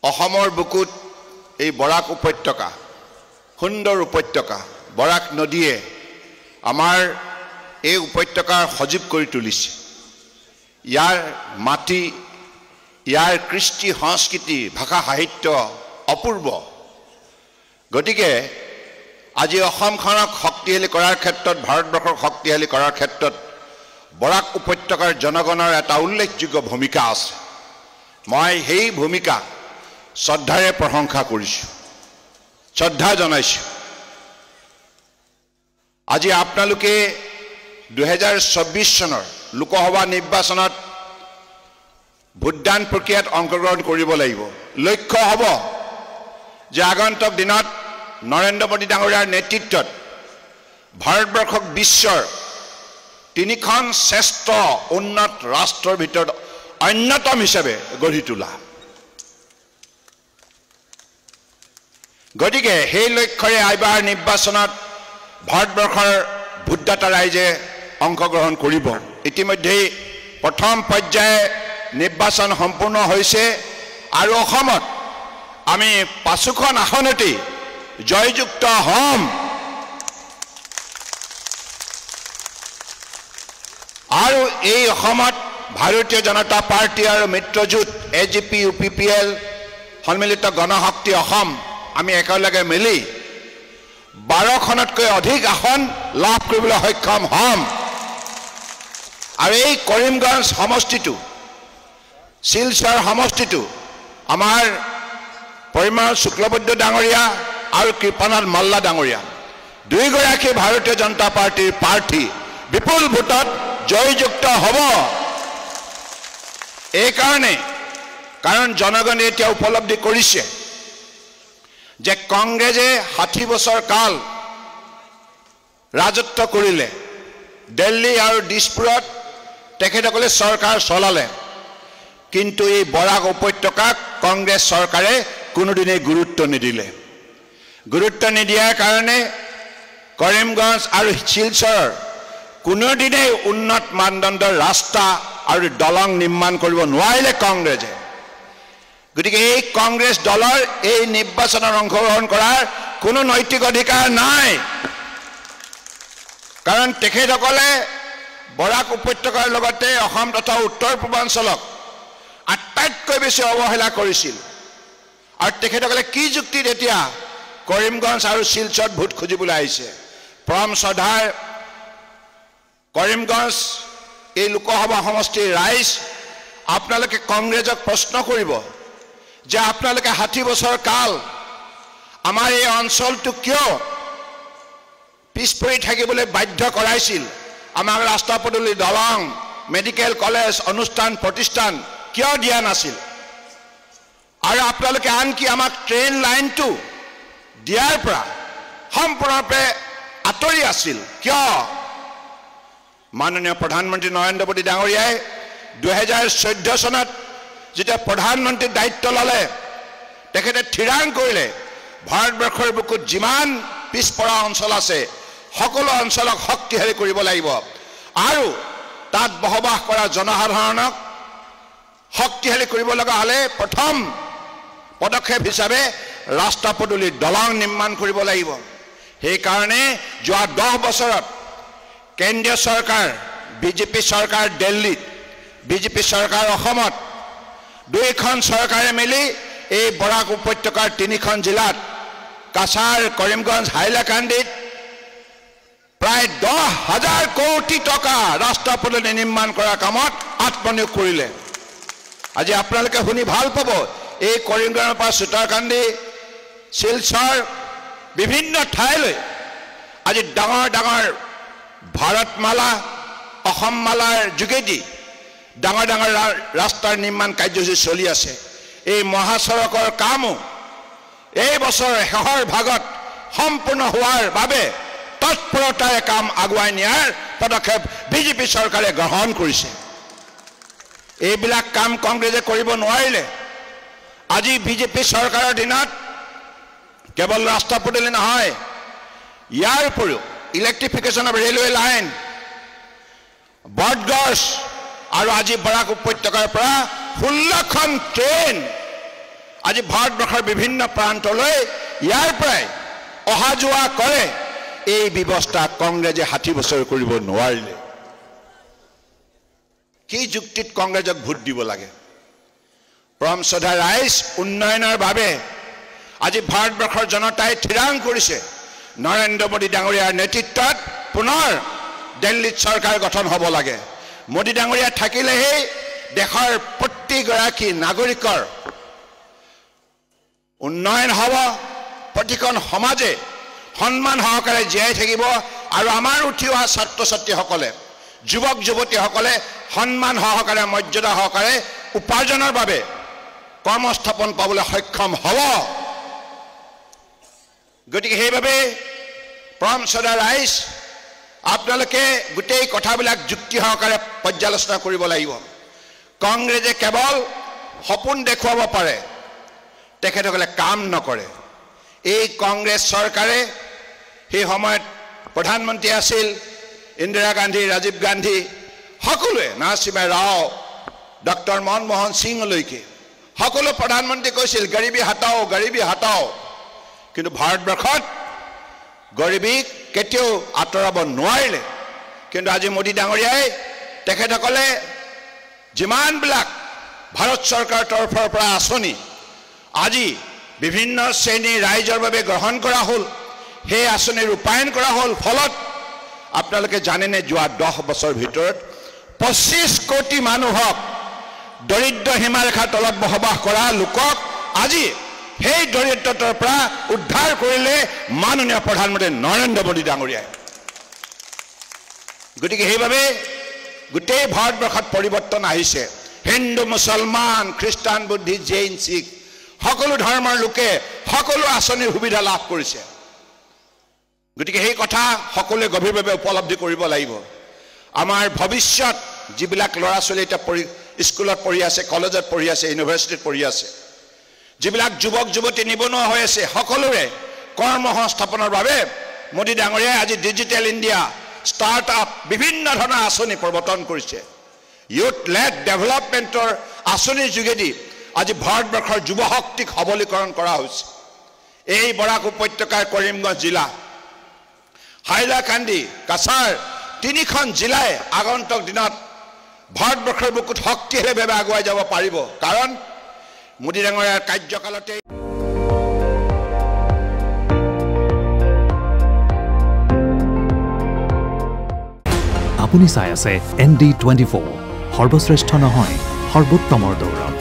অসমৰ বুকুত এই বৰাক উপত্যকা সুন্দৰ উপত্যকা বৰাক নদীয়ে আমাৰ এই উপত্যকাৰ সজীৱ কৰি তুলিছে ইয়াৰ মাটি ইয়াৰ কৃষ্টি সংস্কৃতি ভাষা সাহিত্য অপূৰ্ব গতিকে আজি অসমখনক শক্তিশালী কৰাৰ ক্ষেত্ৰত ভাৰতবৰ্ষক শক্তিশালী কৰাৰ ক্ষেত্ৰত বৰাক উপত্যকাৰ জনগণৰ এটা উল্লেখযোগ্য ভূমিকা আছে মই সেই ভূমিকা শ্ৰদ্ধাৰে প্ৰশংসা কৰিছো শ্ৰদ্ধা জনাইছো আজি আপোনালোকে 2024 চনৰ লোকসভা নিৰ্বাচনত ভোটদান প্ৰক্ৰিয়াত অংশগ্ৰহণ কৰিব লাগিব লক্ষ্য হ'ব যে আগন্তুক দিনত নৰেন্দ্ৰ মোদী ডাঙৰীয়াৰ নেতৃত্বত ভাৰতবৰ্ষক বিশ্বৰ তিনিখন শ্ৰেষ্ঠ উন্নত ৰাষ্ট্ৰৰ ভিতৰত অন্যতম হিচাপে গঢ়ি তোলা গতিকে সেই লক্ষ্যৰে এইবাৰ নিৰ্বাচনত ভাৰতবৰ্ষৰ ভোটদাতা ৰাইজে অংশগ্ৰহণ কৰিব ইতিমধ্যে প্ৰথম পৰ্যায়ে নিৰ্বাচন সম্পূৰ্ণ হৈছে আৰু অসমত আমি পাঁচোখন আসনতে জয়যুক্ত হ'ম আৰু এই অসমত ভাৰতীয় জনতা পাৰ্টি আৰু মিত্ৰজোঁট এজিপি ইউপিপিএল সন্মিলিত গণশক্তি অসম আমি একেলগে মিলি 12খনতকৈ অধিক আসন লাভ কৰিবলৈ সক্ষম হ'ম আৰু এই কৰিমগঞ্জ সমষ্টিটো শিলচৰ সমষ্টিটো আমাৰ পৰিমল শুক্লবৈদ্য ডাঙৰীয়া আৰু কৃপানাথ মাল্লা ডাঙৰীয়া দুইগৰাকী ভাৰতীয় জনতা পাৰ্টিৰ প্ৰাৰ্থী বিপুল ভোটত জয়যুক্ত হ'ব এই কাৰণ জনগণে এতিয়া উপলব্ধি কৰিছে যে কংগ্ৰেছে 60 বছৰ কাল ৰাজত্ব কৰিলে দিল্লী আৰু দিছপুৰত তেখেতসকলে চৰকাৰ চলালে কিন্তু এই বৰাক উপত্যকাক কংগ্ৰেছ চৰকাৰে কোনোদিনে গুৰুত্ব নিদিয়াৰ কাৰণে কৰিমগঞ্জ আৰু শিলচৰ কোনোদিনে উন্নত মানদণ্ডৰ ৰাস্তা আৰু দলং নিৰ্মাণ কৰিব নোৱাৰিলে কংগ্ৰেছে গতিকে এই কংগ্ৰেছ দলৰ এই নিৰ্বাচনত অংশগ্ৰহণ কৰাৰ কোনো নৈতিক অধিকাৰ নাই কাৰণ তেখেতসকলে বৰাক উপত্যকাৰ লগতে অসম তথা উত্তৰ পূৰ্বাঞ্চলক আটাইতকৈ বেছি অৱহেলা কৰিছিল আৰু তেখেতসকলে কি যুক্তিত এতিয়া কৰিমগঞ্জ আৰু শিলচৰত ভোট খুজিবলৈ আহিছে পৰম শ্ৰদ্ধাৰ কৰিমগঞ্জ এই লোকসভা সমষ্টিৰ ৰাইজ আপোনালোকে কংগ্ৰেছক প্ৰশ্ন কৰিব যে আপোনালোকে 60 বছৰ কাল আমাৰ এই অঞ্চলটো কিয় পিছ পৰি থাকিবলৈ বাধ্য কৰাইছিল আমাক ৰাস্তা পদূলি দলং মেডিকেল কলেজ অনুষ্ঠান প্ৰতিষ্ঠান কিয় দিয়া নাছিল আৰু আপোনালোকে আনকি আমাক ট্ৰেইন লাইনটো দিয়াৰ পৰা সম্পূৰ্ণৰূপে আঁতৰি আছিল কিয় মাননীয় প্ৰধানমন্ত্ৰী নৰেন্দ্ৰ মোদী ডাঙৰীয়াই 2014 চনত যেতিয়া প্ৰধানমন্ত্ৰীৰ দায়িত্ব ল'লে তেখেতে থিৰাং কৰিলে ভাৰতবৰ্ষৰ বুকুত যিমান পিছপৰা অঞ্চল আছে সকলো অঞ্চলক শক্তিশালী কৰিব লাগিব আৰু তাত বসবাস কৰা জনসাধাৰণক শক্তিশালী কৰিব লগা হ'লে প্ৰথম পদক্ষেপ হিচাপে ৰাস্তা পদূলি দলং নিৰ্মাণ কৰিব লাগিব সেইকাৰণে যোৱা 10 বছৰত কেন্দ্ৰীয় চৰকাৰ বিজেপি চৰকাৰ দিল্লীত বিজেপি চৰকাৰ অসমত দুইখন চৰকাৰে মিলি এই বৰাক উপত্যকাৰ 3খন জিলাত কাছাৰ কৰিমগঞ্জ হাইলাকান্দিত প্ৰায় 10,000 কোটি টকা ৰাস্তা পদূলি নিৰ্মাণ কৰাৰ কামত আত্মনিয়োগ কৰিলে আজি আপোনালোকে শুনি ভাল পাব এই কৰিমগঞ্জৰ পৰা সুতাৰকান্দি শিলচৰ বিভিন্ন ঠাইলৈ আজি ডাঙৰ ডাঙৰ ভাৰতমালা অসমমালাৰ যোগেদি ডাঙৰ ডাঙৰ ৰাস্তাৰ নিৰ্মাণ কাৰ্যসূচী চলি আছে এই মহাসড়কৰ কামো এই বছৰ শেষৰ ভাগত সম্পূৰ্ণ হোৱাৰ বাবে তৎপৰতাৰে কাম আগুৱাই নিয়াৰ পদক্ষেপ বিজেপি চৰকাৰে গ্ৰহণ কৰিছে এইবিলাক কাম কংগ্ৰেছে কৰিব নোৱাৰিলে আজি বিজেপি চৰকাৰৰ দিনত কেৱল ৰাস্তা পদূলি নহয় ইয়াৰ উপৰিও ইলেক্ট্ৰিফিকেশ্যন অফ ৰেলৱে লাইন বটগছ আৰু আজি বৰাক উপত্যকাৰ পৰা 16খন ট্ৰেইন আজি ভাৰতবৰ্ষৰ বিভিন্ন প্ৰান্তলৈ ইয়াৰ পৰাই অহা যোৱা কৰে এই ব্যৱস্থা কংগ্ৰেছে 60 বছৰ কৰিব নোৱাৰিলে কি যুক্তিত কংগ্ৰেছক ভোট দিব লাগে পৰম শ্ৰদ্ধা ৰাইজ উন্নয়নৰ বাবে আজি ভাৰতবৰ্ষৰ জনতাই থিৰাং কৰিছে নৰেন্দ্ৰ মোদী ডাঙৰীয়াৰ নেতৃত্বত পুনৰ দিল্লীত চৰকাৰ গঠন হ'ব লাগে মোদী ডাঙৰীয়া থাকিলেহে দেশৰ প্ৰতিগৰাকী নাগৰিকৰ উন্নয়ন হ'ব প্ৰতিখন সমাজে সন্মান সহকাৰে জীয়াই থাকিব আৰু আমাৰ উঠি অহা ছাত্ৰ ছাত্ৰীসকলে যুৱক যুৱতীসকলে সন্মান সহকাৰে মৰ্যাদা সহকাৰে উপাৰ্জনৰ বাবে কৰ্মস্থাপন পাবলৈ সক্ষম হ'ব গতিকে সেইবাবে পৰম শ্ৰদ্ধা ৰাইজ আপোনালোকে গোটেই কথাবিলাক যুক্তি সহকাৰে পৰ্যালোচনা কৰিব লাগিব কংগ্ৰেছে কেৱল সপোন দেখুৱাব পাৰে তেখেতসকলে কাম নকৰে এই কংগ্ৰেছ চৰকাৰে সেই সময়ত প্ৰধানমন্ত্ৰী আছিল ইন্দিৰা গান্ধী ৰাজীৱ গান্ধী সকলোৱে নৰসিংহ ৰাও ডক্টৰ মনমোহন সিংলৈকে সকলো প্ৰধানমন্ত্ৰী কৈছিল গৰীবী হাটাও কিন্তু ভাৰতবৰ্ষত গৰীবী কেতিয়াও আঁতৰাব নোৱাৰিলে কিন্তু আজি মোদী ডাঙৰীয়াই তেখেতসকলে যিমানবিলাক ভাৰত চৰকাৰৰ তৰফৰ পৰা আঁচনি আজি বিভিন্ন শ্ৰেণীৰ ৰাইজৰ বাবে গ্ৰহণ কৰা হ'ল সেই আঁচনি ৰূপায়ণ কৰা হ'ল ফলত আপোনালোকে জানেনে যোৱা 10 বছৰ ভিতৰত 25 কোটি মানুহক দৰিদ্ৰ সীমাৰেখাৰ তলত বসবাস কৰা লোকক আজি সেই দৰিদ্ৰতাৰ পৰা উদ্ধাৰ কৰিলে মাননীয় প্ৰধানমন্ত্ৰী নৰেন্দ্ৰ মোদী ডাঙৰীয়াই গতিকে সেইবাবে গোটেই ভাৰতবৰ্ষত পৰিৱৰ্তন আহিছে হিন্দু মুছলমান খ্ৰীষ্টান বুদ্ধি জৈন শিখ সকলো ধৰ্মৰ লোকে সকলো আঁচনিৰ সুবিধা লাভ কৰিছে গতিকে সেই কথা সকলোৱে গভীৰভাৱে উপলব্ধি কৰিব লাগিব আমাৰ ভৱিষ্যত যিবিলাক ল'ৰা ছোৱালী এটা স্কুলত পঢ়ি আছে কলেজত পঢ়ি আছে ইউনিভাৰ্চিটিত পঢ়ি আছে যিবিলাক যুৱক যুৱতী নিবনুৱা হৈ আছে সকলোৰে কৰ্মসংস্থাপনৰ বাবে মোদী ডাঙৰীয়াই আজি ডিজিটেল ইণ্ডিয়া ষ্টাৰ্টআপ বিভিন্ন ধৰণৰ আঁচনি প্ৰৱৰ্তন কৰিছে ইউথ লেড ডেভেলপমেণ্টৰ আঁচনিৰ যোগেদি আজি ভাৰতবৰ্ষৰ যুৱ শক্তিক সবলীকৰণ কৰা হৈছে এই বৰাক উপত্যকাৰ কৰিমগঞ্জ জিলা হাইলাকান্দি কাছাৰ তিনিখন জিলাই আগন্তুক দিনত ভাৰতবৰ্ষৰ বুকুত শক্তিশালীভাৱে আগুৱাই যাব পাৰিব কাৰণ মোদী ডাঙৰীয়াৰ কাৰ্যকালতে আপুনি চাই আছে ND24 সৰ্বশ্ৰেষ্ঠ নহয় সৰ্বোত্তমৰ দৌৰ